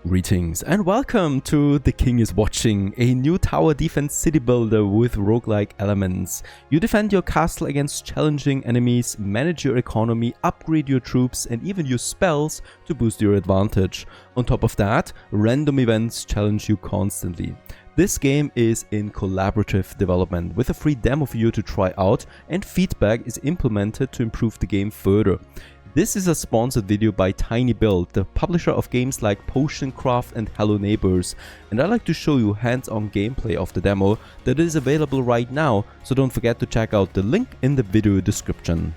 Greetings and welcome to The King is Watching, a new tower defense city builder with roguelike elements. You defend your castle against challenging enemies, manage your economy, upgrade your troops and even use spells to boost your advantage. On top of that, random events challenge you constantly. This game is in collaborative development with a free demo for you to try out, and feedback is implemented to improve the game further. This is a sponsored video by Tiny Build, the publisher of games like Potion Craft and Hello Neighbors, and I'd like to show you hands-on gameplay of the demo that is available right now, so don't forget to check out the link in the video description.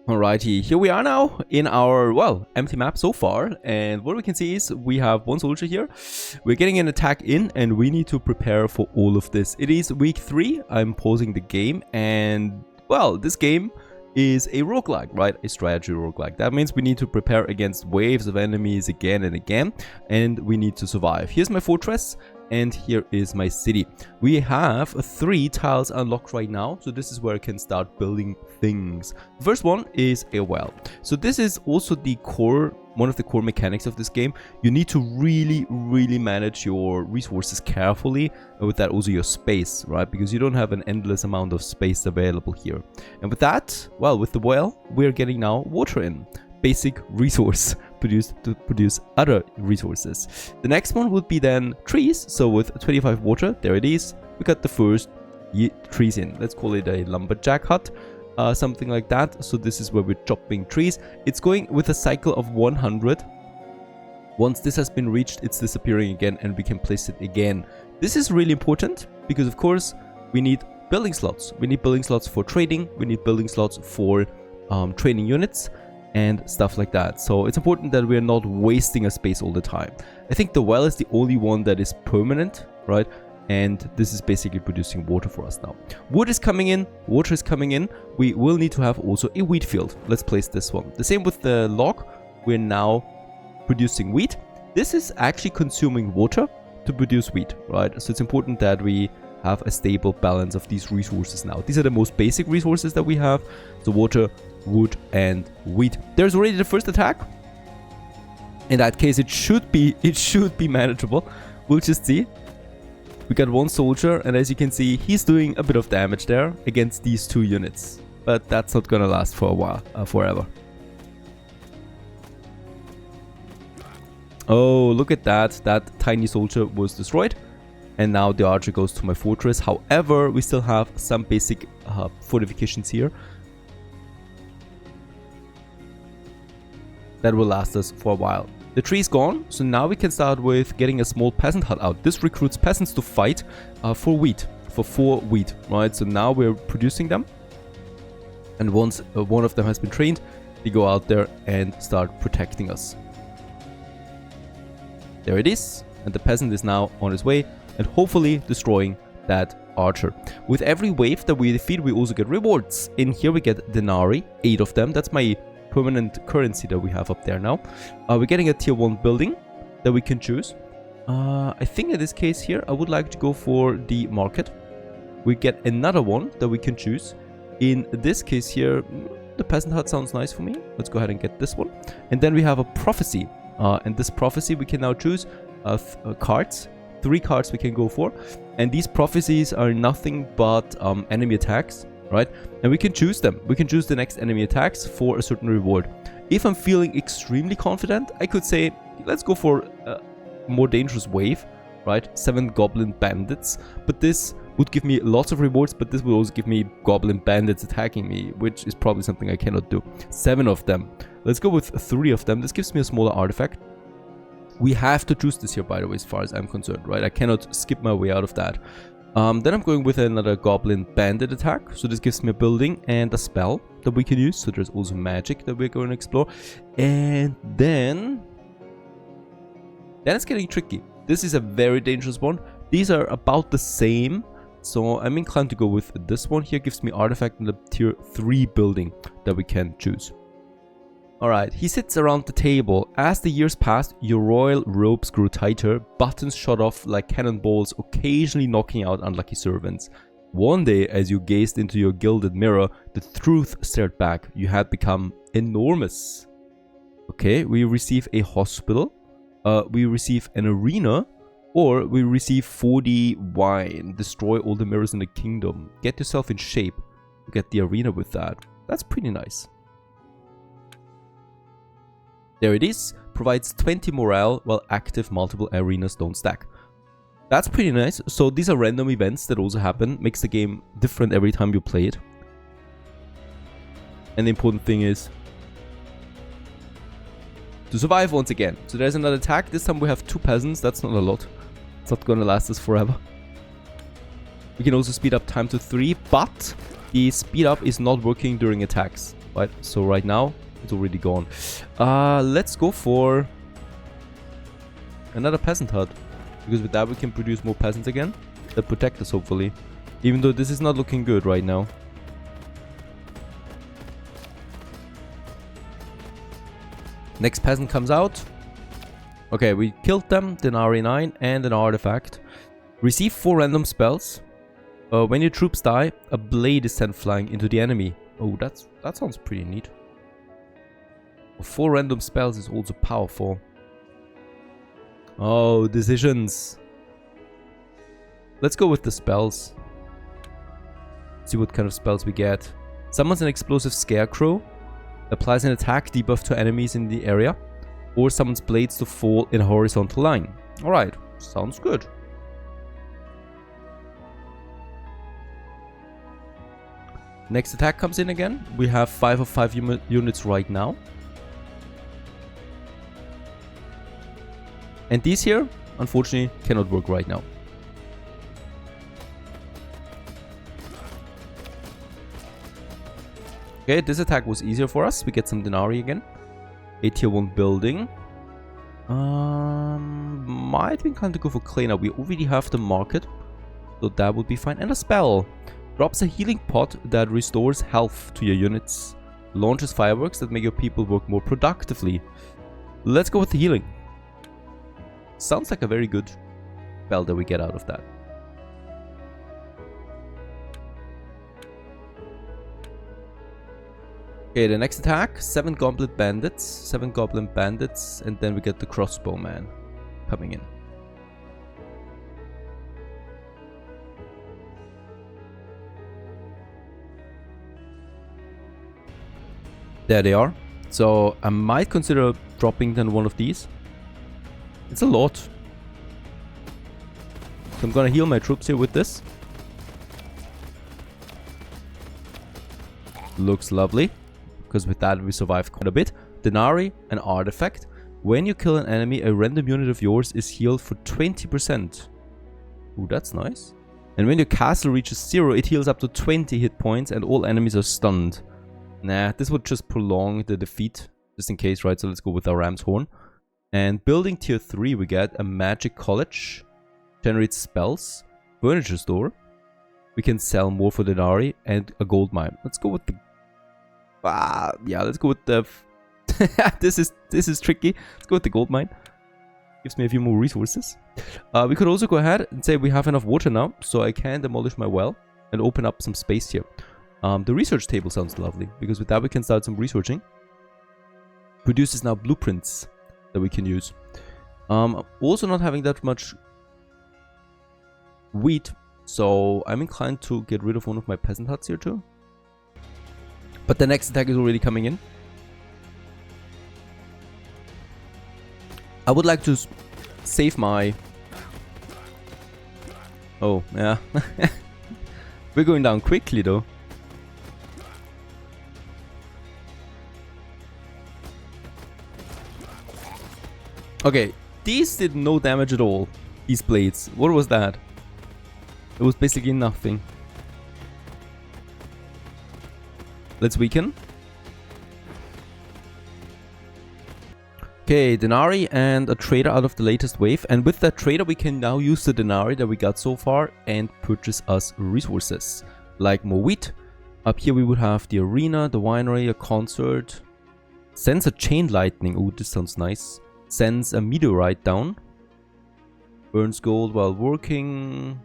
Alrighty, here we are now in our, empty map so far, and what we can see is we have one soldier here. We're getting an attack in and we need to prepare for all of this. It is week 3, I'm pausing the game, and this game is a roguelike, right? A strategy roguelike. That means we need to prepare against waves of enemies again and again, and we need to survive. Here's my fortress, and here is my city. We have 3 tiles unlocked right now, so this is where I can start building things. The first one is a well. So this is also the core, one of the core mechanics of this game. You need to really manage your resources carefully, and with that also your space, right? Because you don't have an endless amount of space available here. And with that, with the well, we're getting now water in. Basic resource produced to produce other resources. The next one would be then trees. So with 25 water, there it is. We got the first trees in. Let's call it a lumberjack hut, something like that. So this is where we're chopping trees. It's going with a cycle of 100. Once this has been reached, it's disappearing again and we can place it again. This is really important because of course we need building slots. We need building slots for trading. We need building slots for training units and stuff like that. So it's important that we're not wasting a space all the time. I think the well is the only one that is permanent, right? And this is basically producing water for us now. Wood is coming in, water is coming in. We will need to have also a wheat field. Let's place this one. The same with the log. We're now producing wheat. This is actually consuming water to produce wheat, right? So it's important that we have a stable balance of these resources now. These are the most basic resources that we have. So water, wood and wheat. There's already the first attack. In that case, it should be manageable. We'll just see. We got one soldier, and as you can see, he's doing a bit of damage there against these 2 units. But that's not gonna last for a while, forever. Oh, look at that. That tiny soldier was destroyed. And now the archer goes to my fortress. However, we still have some basic fortifications here that will last us for a while. The tree is gone, so now we can start with getting a small peasant hut out. This recruits peasants to fight for wheat, for 4 wheat, right? So now we're producing them. And once one of them has been trained, they go out there and start protecting us. There it is. And the peasant is now on his way and hopefully destroying that archer. With every wave that we defeat, we also get rewards. In here we get denarii, 8 of them. That's my permanent currency that we have up there now. We're getting a tier 1 building that we can choose. I think in this case here, I would like to go for the market. We get another one that we can choose. In this case here, the peasant hut sounds nice for me. Let's go ahead and get this one. And then we have a prophecy. And this prophecy we can now choose cards. 3 cards we can go for. And these prophecies are nothing but enemy attacks. Right? And we can choose them. We can choose the next enemy attacks for a certain reward. If I'm feeling extremely confident, I could say, let's go for a more dangerous wave, right? 7 goblin bandits. But this would give me lots of rewards, but this will also give me goblin bandits attacking me, which is probably something I cannot do. 7 of them. Let's go with 3 of them. This gives me a smaller artifact. We have to choose this here, by the way, as far as I'm concerned, right? I cannot skip my way out of that. Then I'm going with another goblin bandit attack. So this gives me a building and a spell that we can use. So there's also magic that we're going to explore. And then it's getting tricky. This is a very dangerous one. These are about the same. So I'm inclined to go with this one here. Gives me artifact and a tier 3 building that we can choose. Alright, he sits around the table. As the years passed, your royal robes grew tighter, buttons shot off like cannonballs, occasionally knocking out unlucky servants. One day, as you gazed into your gilded mirror, the truth stared back. You had become enormous. Okay, we receive a hospital. we receive an arena, or we receive 40 wine. Destroy all the mirrors in the kingdom. Get yourself in shape to get the arena with that. That's pretty nice. There it is. Provides 20 morale while active. Multiple arenas don't stack. That's pretty nice. So these are random events that also happen. Makes the game different every time you play it. And the important thing is to survive once again. So there's another attack. This time we have 2 peasants. That's not a lot. It's not gonna last us forever. We can also speed up time to 3, but the speed up is not working during attacks. Right? So right now, it's already gone. Let's go for another peasant hut. Because with that we can produce more peasants again. That protect us hopefully. Even though this is not looking good right now. Next peasant comes out. Okay, we killed them. Denarii 9 and an artifact. Receive 4 random spells. When your troops die, a blade is sent flying into the enemy. Oh, that sounds pretty neat. 4 random spells is also powerful. Oh, decisions. Let's go with the spells. See what kind of spells we get. Summons an explosive scarecrow. Applies an attack debuff to enemies in the area. Or summons blades to fall in a horizontal line. Alright, sounds good. Next attack comes in again. We have 5 of 5 units right now. And these here, unfortunately, cannot work right now. Okay, this attack was easier for us. We get some Denarii again. A tier 1 building. Might be inclined to go for clay now. We already have the market. So that would be fine. And a spell. Drops a healing pot that restores health to your units. Launches fireworks that make your people work more productively. Let's go with the healing. Sounds like a very good spell that we get out of that. Okay, the next attack, 7 goblin bandits, and then we get the crossbowman coming in. There they are. So I might consider dropping then one of these. It's a lot. So I'm gonna heal my troops here with this. Looks lovely. Because with that we survive quite a bit. Denarii, an artifact. When you kill an enemy, a random unit of yours is healed for 20%. Ooh, that's nice. And when your castle reaches 0, it heals up to 20 hit points and all enemies are stunned. Nah, this would just prolong the defeat. Just in case, right? So let's go with our Ram's Horn. And building tier 3 we get a magic college. Generates spells. Furniture store. We can sell more for Denarii and a gold mine. Let's go with the... yeah, let's go with the... this is tricky. Let's go with the gold mine. Gives me a few more resources. We could also go ahead and say we have enough water now. So I can demolish my well and open up some space here. The research table sounds lovely. Because with that we can start some researching. Produces now blueprints that we can use. Also not having that much wheat, so I'm inclined to get rid of one of my peasant huts here too. But the next attack is already coming in. I would like to save my... Oh, yeah. We're going down quickly though. Okay, these did no damage at all. These blades. What was that? It was basically nothing. Let's weaken. Okay, Denarii and a trader out of the latest wave. And with that trader we can now use the Denarii that we got so far and purchase us resources. Like more wheat. Up here we would have the arena, the winery, a concert. Sends a chain lightning. Oh, this sounds nice. Sends a meteorite down. Burns gold while working.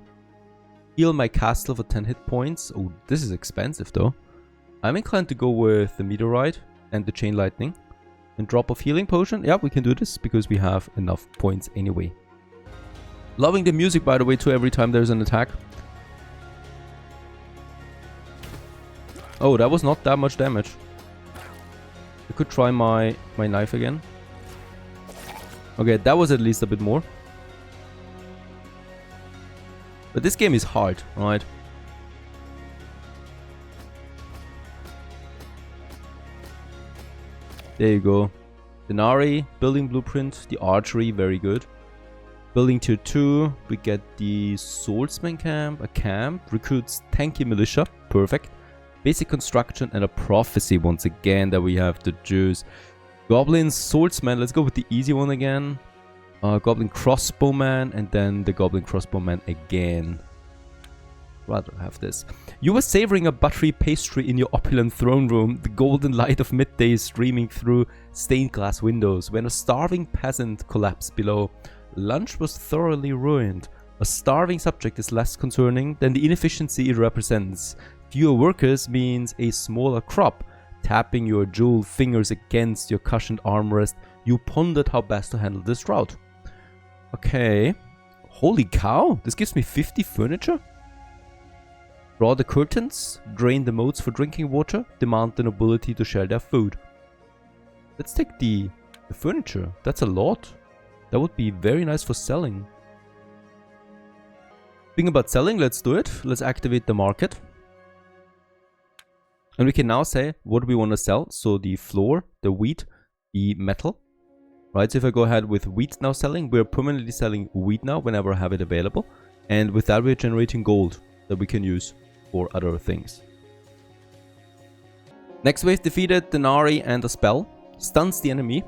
Heal my castle for 10 hit points. Oh, this is expensive though. I'm inclined to go with the meteorite and the chain lightning. and drop of healing potion. Yeah, we can do this because we have enough points anyway. Loving the music, by the way, too, every time there's an attack. Oh, that was not that much damage. I could try my knife again. Okay, that was at least a bit more. But this game is hard, right? There you go. Denari, building blueprint, the archery, very good. Building tier 2, we get the swordsman camp, a camp, recruits tanky militia, perfect. Basic construction and a prophecy once again that we have to choose. Goblin swordsman, let's go with the easy one again. Goblin crossbowman and then the goblin crossbowman again. Rather have this. You were savoring a buttery pastry in your opulent throne room, the golden light of midday streaming through stained glass windows, when a starving peasant collapsed below. Lunch was thoroughly ruined. A starving subject is less concerning than the inefficiency it represents. Fewer workers means a smaller crop. Tapping your jeweled fingers against your cushioned armrest, you pondered how best to handle this drought. Okay. Holy cow, this gives me 50 furniture? Draw the curtains, drain the moats for drinking water, demand the nobility to share their food. Let's take the furniture. That's a lot. That would be very nice for selling. Thinking about selling, let's do it. Let's activate the market. And we can now say what do we want to sell. So the floor, the wheat, the metal. Right, so if I go ahead with wheat now selling, we're permanently selling wheat now whenever I have it available. And with that we're generating gold that we can use for other things. Next wave defeated, Denari and a spell. Stuns the enemy.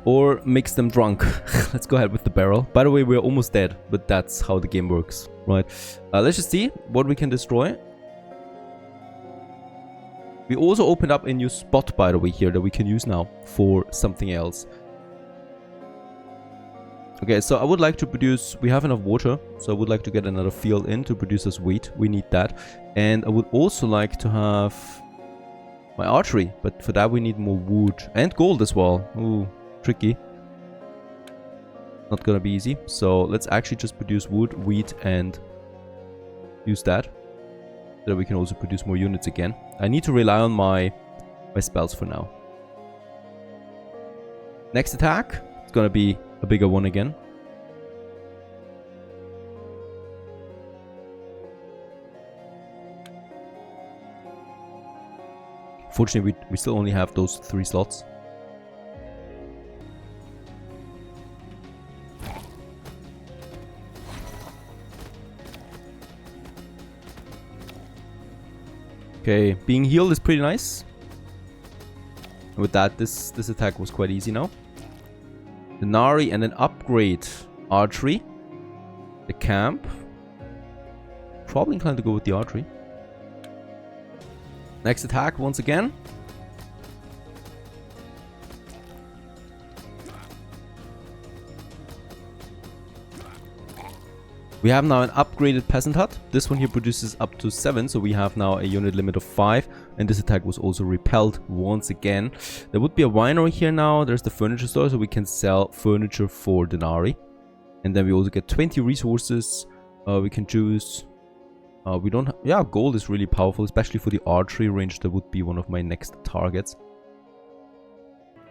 Or makes them drunk. Let's go ahead with the barrel. By the way, we're almost dead, but that's how the game works, right? Let's just see what we can destroy. We also opened up a new spot, by the way, here that we can use now for something else. Okay, so I would like to produce... We have enough water, so I would like to get another field in to produce us wheat. We need that. And I would also like to have my archery, but for that we need more wood. And gold as well. Ooh, tricky. Not gonna be easy. So let's actually just produce wood, wheat, and use that. So that we can also produce more units again. I need to rely on my spells for now. Next attack, it's gonna be a bigger one again. Fortunately, we still only have those 3 slots. Okay, being healed is pretty nice. And with that, this attack was quite easy now. The Nari and an upgrade. Archery. The camp. Probably inclined to go with the archery. Next attack once again. We have now an upgraded peasant hut. This one here produces up to 7, so we have now a unit limit of 5. And this attack was also repelled once again. There would be a winery here now. There's the furniture store, so we can sell furniture for Denari. And then we also get 20 resources. We can choose... we don't... Yeah, gold is really powerful, especially for the archery range. That would be one of my next targets.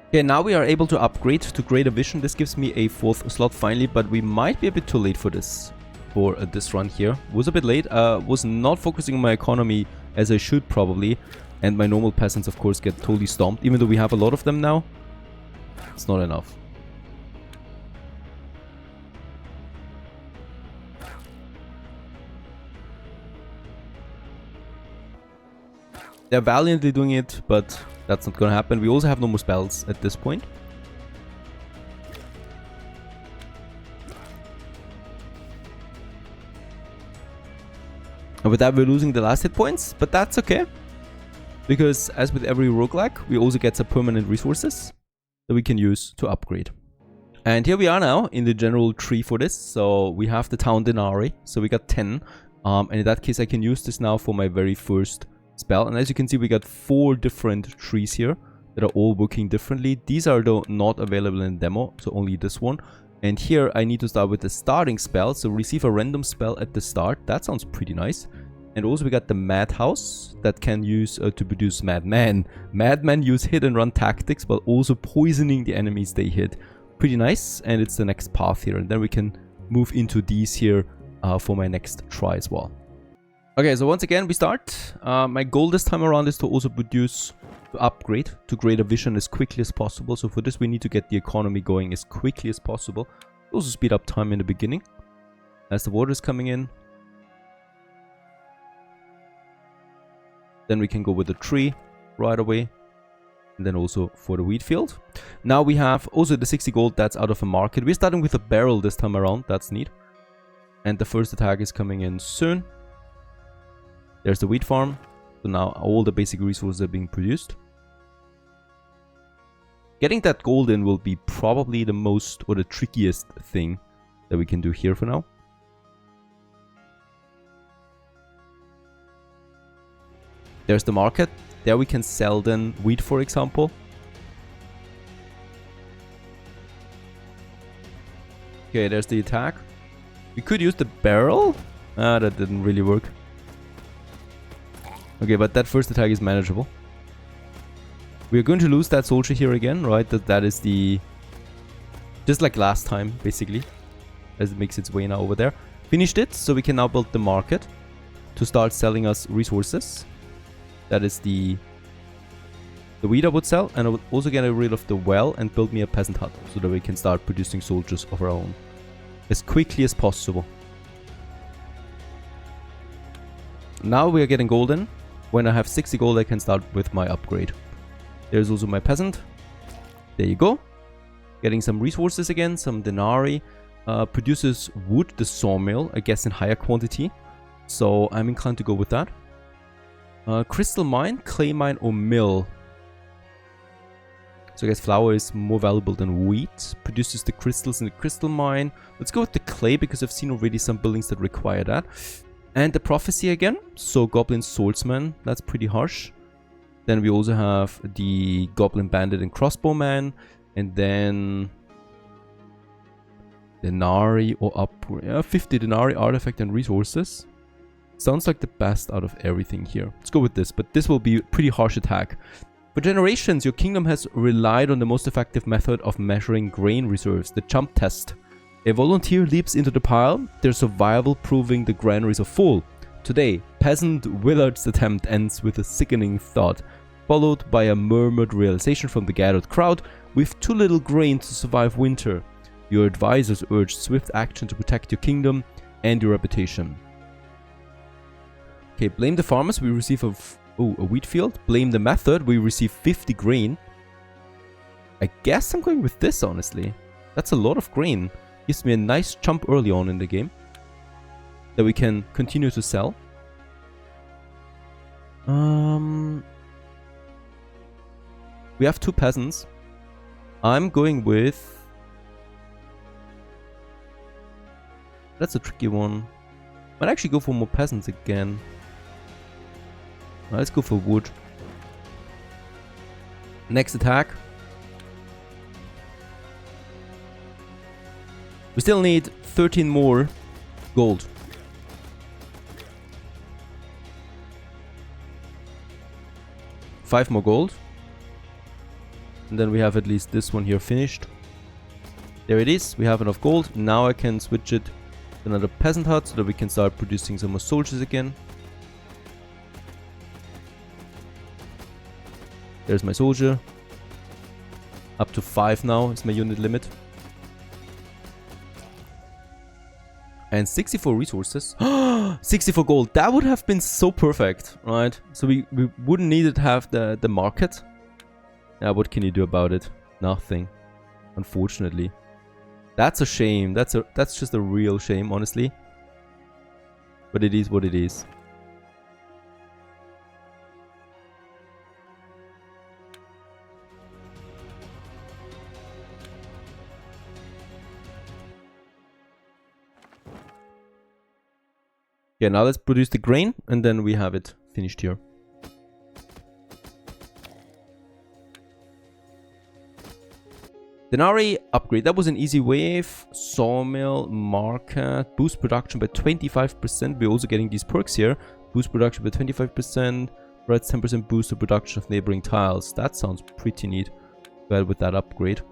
Okay, now we are able to upgrade to Greater Vision. This gives me a 4th slot finally, but we might be a bit too late for this. For this run here. Was a bit late. Was not focusing on my economy as I should probably. And my normal peasants of course get totally stomped. Even though we have a lot of them now. It's not enough. They're valiantly doing it, but that's not gonna happen. We also have no more spells at this point. And with that, we're losing the last hit points, but that's okay. Because as with every roguelike, we also get some permanent resources that we can use to upgrade. And here we are now in the general tree for this. So we have the town Denari, so we got 10. And in that case, I can use this now for my very first spell. And as you can see, we got 4 different trees here that are all working differently. These are though not available in demo, so only this one. And here I need to start with the starting spell, so receive a random spell at the start. That sounds pretty nice. And also we got the Madhouse that can use to produce Madman. Madmen use hit and run tactics while also poisoning the enemies they hit. Pretty nice, and it's the next path here. And then we can move into these here for my next try as well. Okay, so once again we start. My goal this time around is to also produce, to upgrade to greater vision as quickly as possible. So for this we need to get the economy going as quickly as possible. Also speed up time in the beginning as the water is coming in. Then we can go with the tree right away. And then also for the wheat field. Now we have also the 60 gold that's out of a market. We're starting with a barrel this time around. That's neat. And the first attack is coming in soon. There's the wheat farm. So now all the basic resources are being produced. Getting that gold in will be probably the most or the trickiest thing that we can do here for now. There's the market. There we can sell then wheat, for example. Okay, there's the attack. We could use the barrel. Ah, that didn't really work. Okay, but that first attack is manageable. We're going to lose that soldier here again, right? That is the... just like last time, basically. As it makes its way now over there. Finished it, so we can now build the market to start selling us resources. That is the wheat I would sell, and I would also get rid of the well and build me a peasant hut so that we can start producing soldiers of our own as quickly as possible. Now we are getting golden. When I have 60 gold I can start with my upgrade. There's also my peasant. There you go. Getting some resources again, some denarii. Produces wood, the sawmill, I guess in higher quantity. So I'm inclined to go with that. Crystal mine, clay mine, or mill. So I guess flour is more valuable than wheat. Produces the crystals in the crystal mine. Let's go with the clay because I've seen already some buildings that require that. And the prophecy again. So goblin swordsman, that's pretty harsh. Then we also have the goblin bandit and crossbowman. And then denarii or upgrade. Yeah, 50 denarii, artifact and resources. Sounds like the best out of everything here. Let's go with this, but this will be a pretty harsh attack. For generations, your kingdom has relied on the most effective method of measuring grain reserves, the jump test. A volunteer leaps into the pile, their survival proving the granaries are full. Today, peasant Willard's attempt ends with a sickening thought, followed by a murmured realization from the gathered crowd, with too little grain to survive winter. Your advisors urge swift action to protect your kingdom and your reputation. Okay, blame the farmers, we receive a wheat field. Blame the method, we receive 50 grain. I guess I'm going with this, honestly. That's a lot of grain. Gives me a nice jump early on in the game that we can continue to sell. We have 2 peasants. I'm going with... that's a tricky one. Might actually go for more peasants again. Let's go for wood. Next attack. We still need 13 more gold. Five more gold. And then we have at least this one here finished. There it is. We have enough gold. Now I can switch it to another peasant hut so that we can start producing some more soldiers again. There's my soldier. Up to 5 now is my unit limit. And 64 resources. 64 gold. That would have been so perfect, right? So we wouldn't need to have the market. Yeah, what can you do about it? Nothing. Unfortunately. That's a shame. That's just a real shame, honestly. But it is what it is. Yeah, now let's produce the grain, and then we have it finished here. Denari upgrade. That was an easy wave. Sawmill, market, boost production by 25%. We're also getting these perks here. Boost production by 25%. Provides 10% boost to production of neighboring tiles. That sounds pretty neat. Go ahead with that upgrade.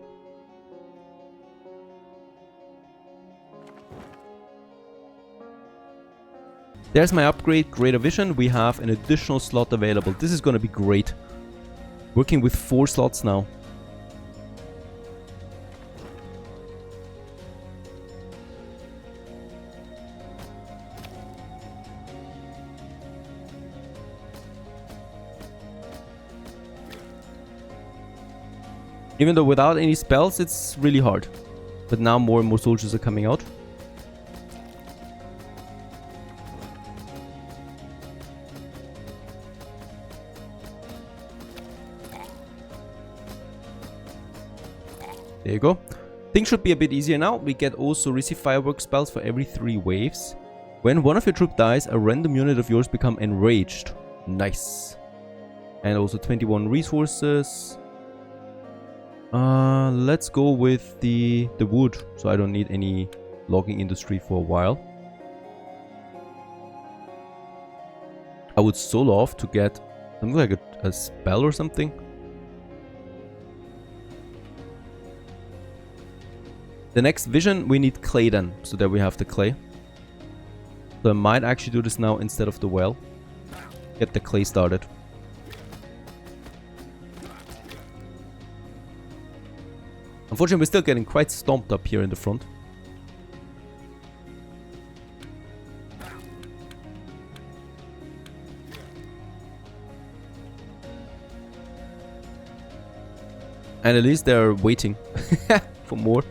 There's my upgrade, Greater Vision. We have an additional slot available. This is going to be great. Working with 4 slots now. Even though without any spells, it's really hard. But now more and more soldiers are coming out. There you go. Things should be a bit easier now. We get also receive firework spells for every 3 waves. When one of your troop dies, a random unit of yours become enraged. Nice. And also 21 resources. Let's go with the wood, so I don't need any logging industry for a while. I would so love to get something like a spell or something. The next vision, we need clay then, so that we have the clay. So I might actually do this now instead of the well. Get the clay started. Unfortunately, we're still getting quite stomped up here in the front. And at least they're waiting for more.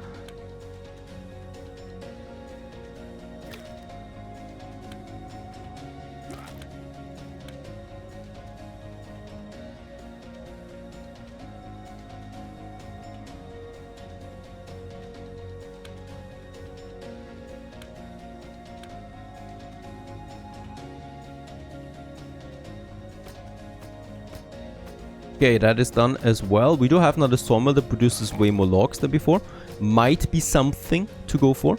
Okay, that is done as well. We do have another sawmill that produces way more logs than before. Might be something to go for.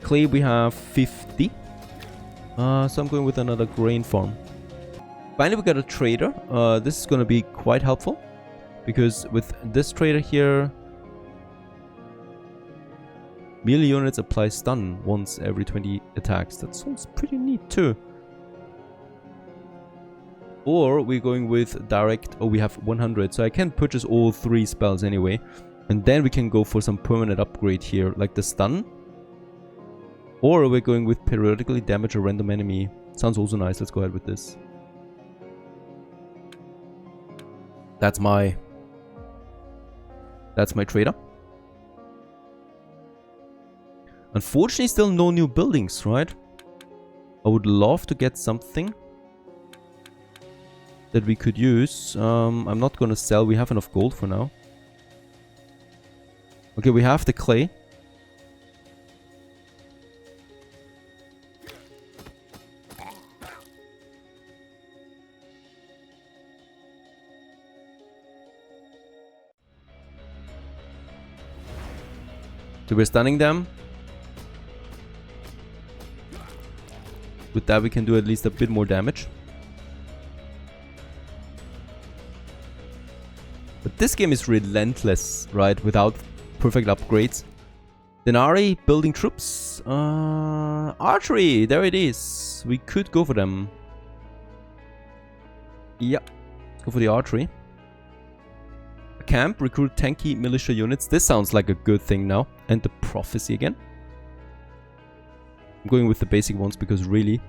Clay, we have 50. So I'm going with another grain farm. Finally, we got a trader. This is going to be quite helpful. Because with this trader here, melee units apply stun once every 20 attacks. That sounds pretty neat too. Or we're going with direct. Oh, we have 100, so I can purchase all 3 spells anyway. And then we can go for some permanent upgrade here, like the stun. Or we're going with periodically damage a random enemy. Sounds also nice. Let's go ahead with this. That's my trader. Unfortunately, still no new buildings, right? I would love to get something that we could use. I'm not gonna sell. We have enough gold for now. Okay, we have the clay. So we're stunning them. With that we can do at least a bit more damage. But this game is relentless, right? Without perfect upgrades. Denari, building troops. Archery, there it is. We could go for them. Yeah, let's go for the archery. Camp, recruit tanky militia units. This sounds like a good thing now. And the prophecy again. I'm going with the basic ones because really.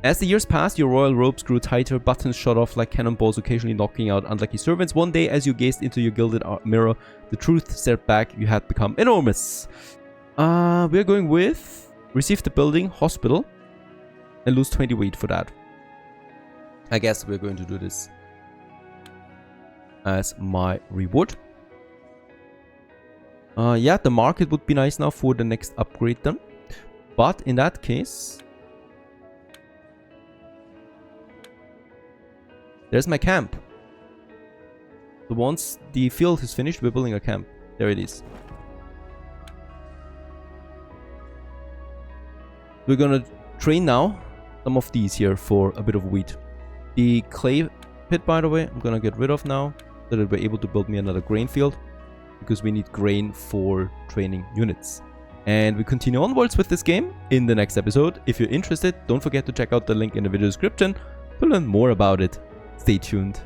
As the years passed, your royal robes grew tighter, buttons shot off like cannonballs, occasionally knocking out unlucky servants. One day, as you gazed into your gilded mirror, the truth stared back. You had become enormous. We're going with receive the building, hospital, and lose 20 weight for that. I guess we're going to do this as my reward. Yeah, the market would be nice now for the next upgrade then. But in that case, there's my camp. So once the field is finished, we're building a camp. There it is. We're gonna train now some of these here for a bit of wheat. The clay pit, by the way, I'm gonna get rid of now so that we're able to build me another grain field, because we need grain for training units. And we continue onwards with this game in the next episode. If you're interested, don't forget to check out the link in the video description to learn more about it. Stay tuned.